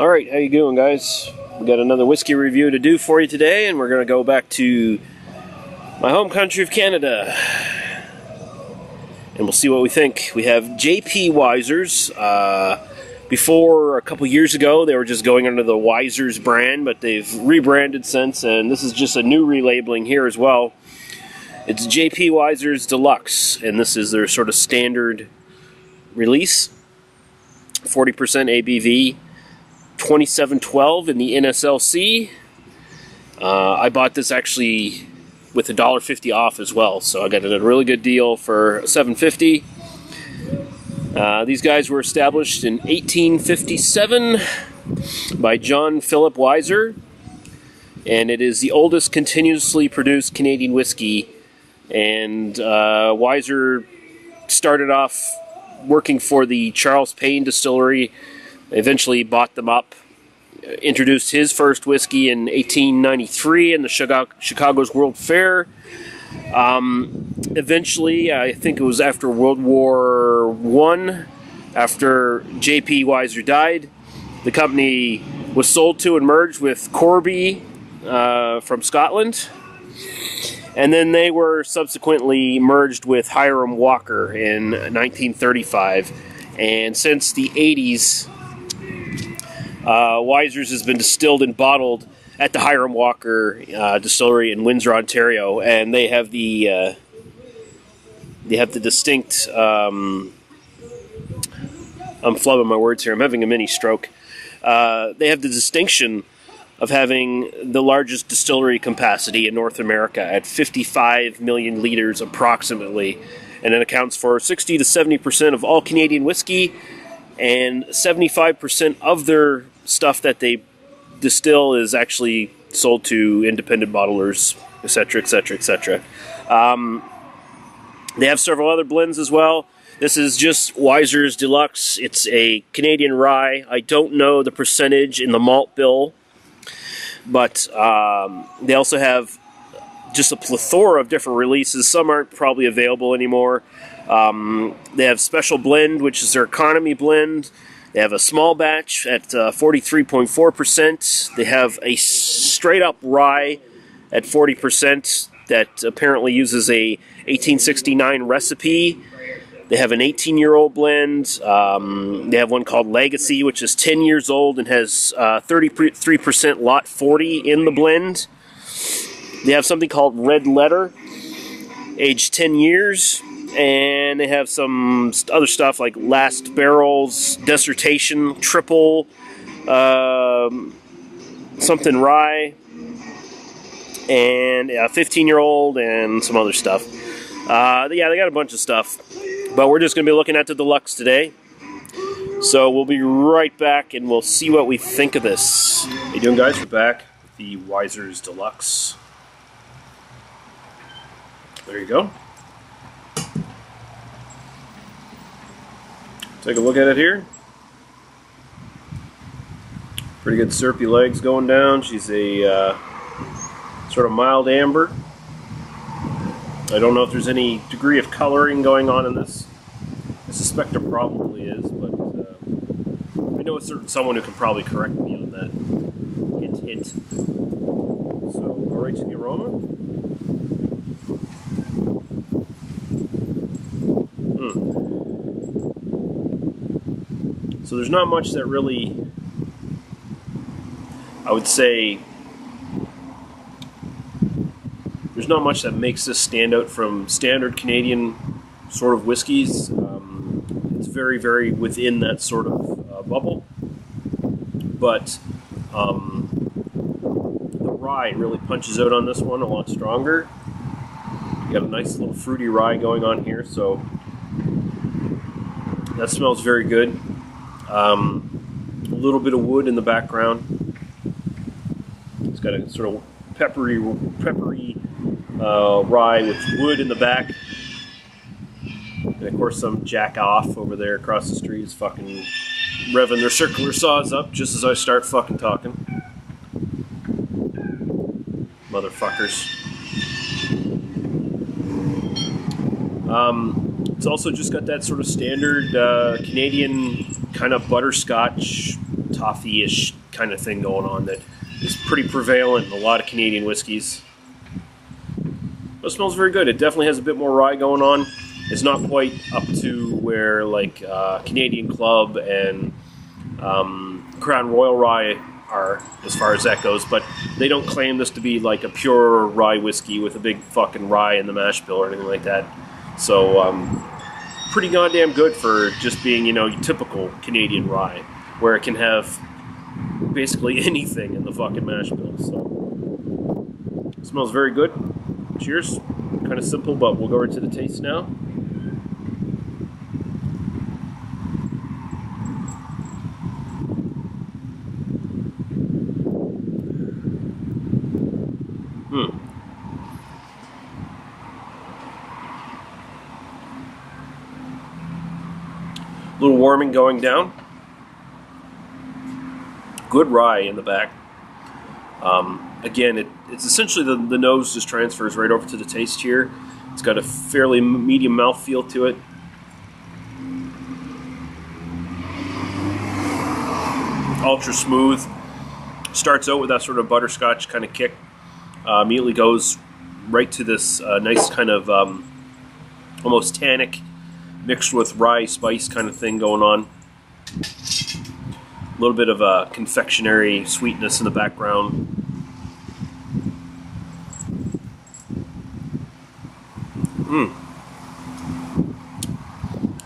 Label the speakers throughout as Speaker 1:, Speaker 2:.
Speaker 1: Alright, how you doing, guys? We got another whiskey review to do for you today, and we're going to go back to my home country of Canada. And we'll see what we think. We have J.P. Wiser's. Before, a couple years ago, they were just going under the Wiser's brand, but they've rebranded since, and this is just a new relabeling here as well. It's J.P. Wiser's Deluxe, and this is their sort of standard release. 40% ABV. 27.12 in the NSLC. I bought this actually with $1.50 off as well, so I got a really good deal for $7.50. These guys were established in 1857 by John Philip Wiser, and it is the oldest continuously produced Canadian whiskey. And Wiser started off working for the Charles Payne distillery. Eventually bought them up, introduced his first whiskey in 1893 in the Chicago's World Fair. Eventually, I think it was after World War I, after J.P. Wiser died, the company was sold to and merged with Corby from Scotland. And then they were subsequently merged with Hiram Walker in 1935. And since the 80s, Wiser's has been distilled and bottled at the Hiram Walker distillery in Windsor, Ontario, and they have the distinct. I'm flubbing my words here. I'm having a mini stroke. They have the distinction of having the largest distillery capacity in North America at 55 million liters approximately, and it accounts for 60 to 70% of all Canadian whiskey, and 75% of their stuff that they distill is actually sold to independent bottlers, etc., etc., etc. They have several other blends as well. This is just Wiser's Deluxe. It's a Canadian rye. I don't know the percentage in the malt bill, but they also have just a plethora of different releases. Some aren't probably available anymore. They have Special Blend, which is their economy blend. They have a small batch at 43.4%. They have a straight-up rye at 40% that apparently uses a 1869 recipe. They have an 18-year-old blend. They have one called Legacy, which is 10 years old and has 33% Lot 40 in the blend. They have something called Red Letter, aged 10 years. And they have some other stuff like Last Barrels, Dissertation, Triple, something Rye, and a 15-year-old, and some other stuff. Yeah, they got a bunch of stuff. But we're just going to be looking at the Deluxe today. So we'll be right back, and we'll see what we think of this. How you doing, guys? We're back with the Wiser's Deluxe. There you go. Take a look at it here. Pretty good syrupy legs going down. She's a sort of mild amber. I don't know if there's any degree of coloring going on in this. I suspect there probably is, but I know someone who can probably correct me on that. Hint, hint. So, go right to the aroma. So there's not much that really, I would say, there's not much that makes this stand out from standard Canadian sort of whiskeys. It's very, very within that sort of bubble. But the rye really punches out on this one a lot stronger. You got a nice little fruity rye going on here, so that smells very good. A little bit of wood in the background. It's got a sort of peppery rye with wood in the back. And of course some jack off over there across the street is fucking revving their circular saws up just as I start fucking talking. Motherfuckers. It's also just got that sort of standard Canadian kind of butterscotch toffee-ish kind of thing going on that is pretty prevalent in a lot of Canadian whiskeys. But it smells very good. It definitely has a bit more rye going on. It's not quite up to where like Canadian Club and Crown Royal rye are as far as that goes, but they don't claim this to be like a pure rye whiskey with a big fucking rye in the mash bill or anything like that. So pretty goddamn good for just being, you know, typical Canadian rye, where it can have basically anything in the fucking mash bill. So it smells very good. Cheers. Kind of simple, but we'll go right to the taste now. A little warming going down. Good rye in the back. Again, it's essentially the nose just transfers right over to the taste here. It's got a fairly medium mouthfeel to it. Ultra smooth. Starts out with that sort of butterscotch kind of kick. Immediately goes right to this nice kind of almost tannic mixed with rye spice kind of thing going on. A little bit of a confectionery sweetness in the background.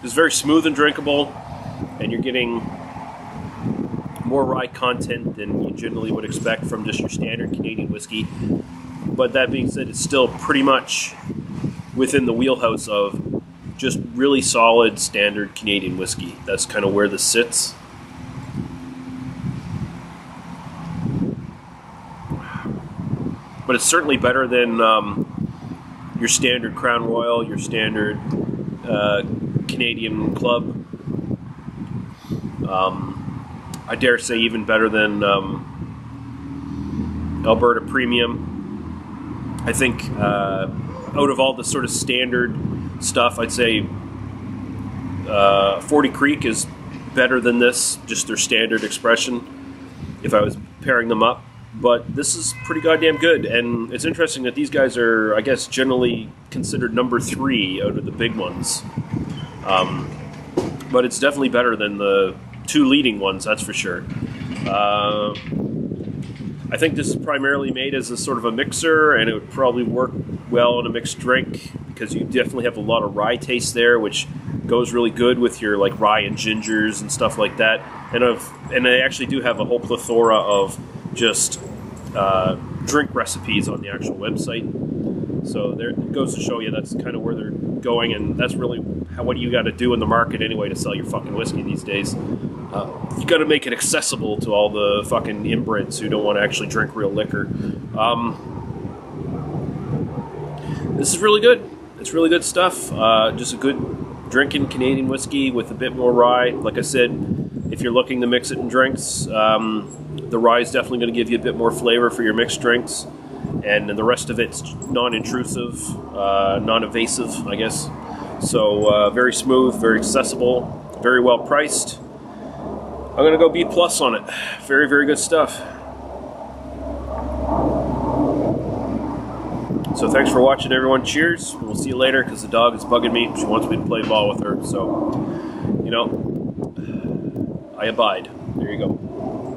Speaker 1: It's very smooth and drinkable, and you're getting more rye content than you generally would expect from just your standard Canadian whiskey. But that being said, it's still pretty much within the wheelhouse of just really solid standard Canadian whiskey. That's kind of where this sits. But it's certainly better than your standard Crown Royal, your standard Canadian Club. I dare say even better than Alberta Premium. I think out of all the sort of standard stuff, I'd say 40 Creek is better than this, just their standard expression, if I was pairing them up. But this is pretty goddamn good, and it's interesting that these guys are, I guess, generally considered number 3 out of the big ones. But it's definitely better than the 2 leading ones, that's for sure. I think this is primarily made as a sort of a mixer, and it would probably work well in a mixed drink, because you definitely have a lot of rye taste there, which goes really good with your like rye and gingers and stuff like that. And they actually do have a whole plethora of just drink recipes on the actual website. So there it goes to show you that's kind of where they're going, and that's really what you got to do in the market anyway to sell your fucking whiskey these days. You got to make it accessible to all the fucking inbreds who don't want to actually drink real liquor. This is really good. It's really good stuff. Just a good drinking Canadian whiskey with a bit more rye. Like I said, if you're looking to mix it in drinks, the rye is definitely going to give you a bit more flavor for your mixed drinks. And the rest of it's non-intrusive, non-evasive, I guess. So very smooth, very accessible, very well priced. I'm going to go B+ on it. Very, very good stuff. So thanks for watching, everyone. Cheers. We'll see you later, because the dog is bugging me. She wants me to play ball with her. So, you know, I abide. There you go.